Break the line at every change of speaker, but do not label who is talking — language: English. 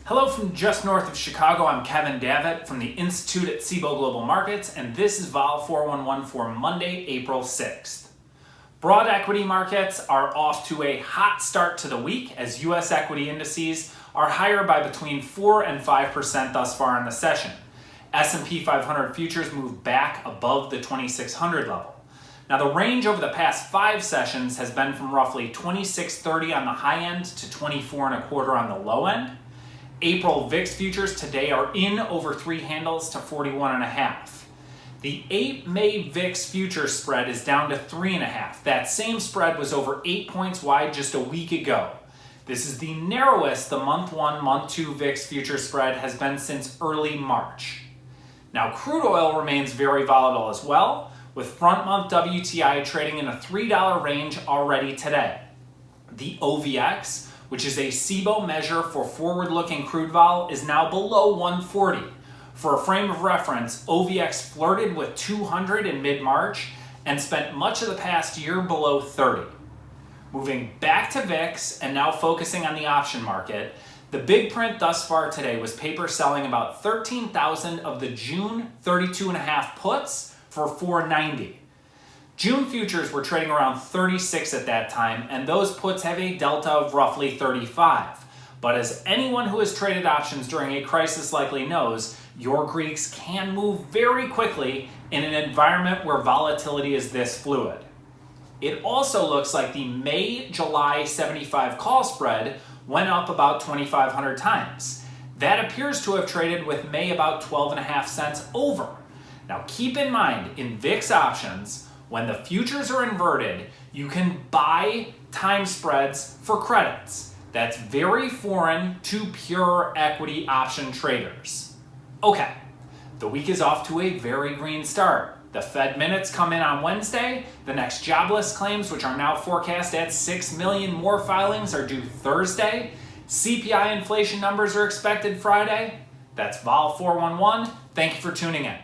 Hello from just north of Chicago. I'm Kevin Davitt from the Institute at Cboe Global Markets, and this is Vol 411 for Monday, April 6th. Broad equity markets are off to a hot start to the week as U.S. equity indices are higher by between 4 and 5% thus far in the session. S&P 500 futures move back above the 2600 level. Now, the range over the past 5 sessions has been from roughly 2630 on the high end to 24.25 on the low end. April VIX futures today are in over 3 handles to 41.5. The 8 May VIX futures spread is down to 3.5. That same spread was over 8 points wide just a week ago. This is the narrowest the month 1, month 2 VIX futures spread has been since early March. Now, crude oil remains very volatile as well, with front month WTI trading in a $3 range already today. The OVX, which is a Cboe measure for forward-looking crude vol, is now below 140. For a frame of reference, OVX flirted with 200 in mid-March and spent much of the past year below 30. Moving back to VIX and now focusing on the option market, the big print thus far today was paper selling about 13,000 of the June 32.5 puts for $490. June futures were trading around 36 at that time, and those puts have a delta of roughly 35. But as anyone who has traded options during a crisis likely knows, your Greeks can move very quickly in an environment where volatility is this fluid. It also looks like the May-July 75 call spread went up about 2,500 times. That appears to have traded with May about 12.5 cents over. Now keep in mind, in VIX options, when the futures are inverted, you can buy time spreads for credits. That's very foreign to pure equity option traders. Okay, the week is off to a very green start. The Fed minutes come in on Wednesday. The next jobless claims, which are now forecast at 6 million more filings, are due Thursday. CPI inflation numbers are expected Friday. That's Vol 411. Thank you for tuning in.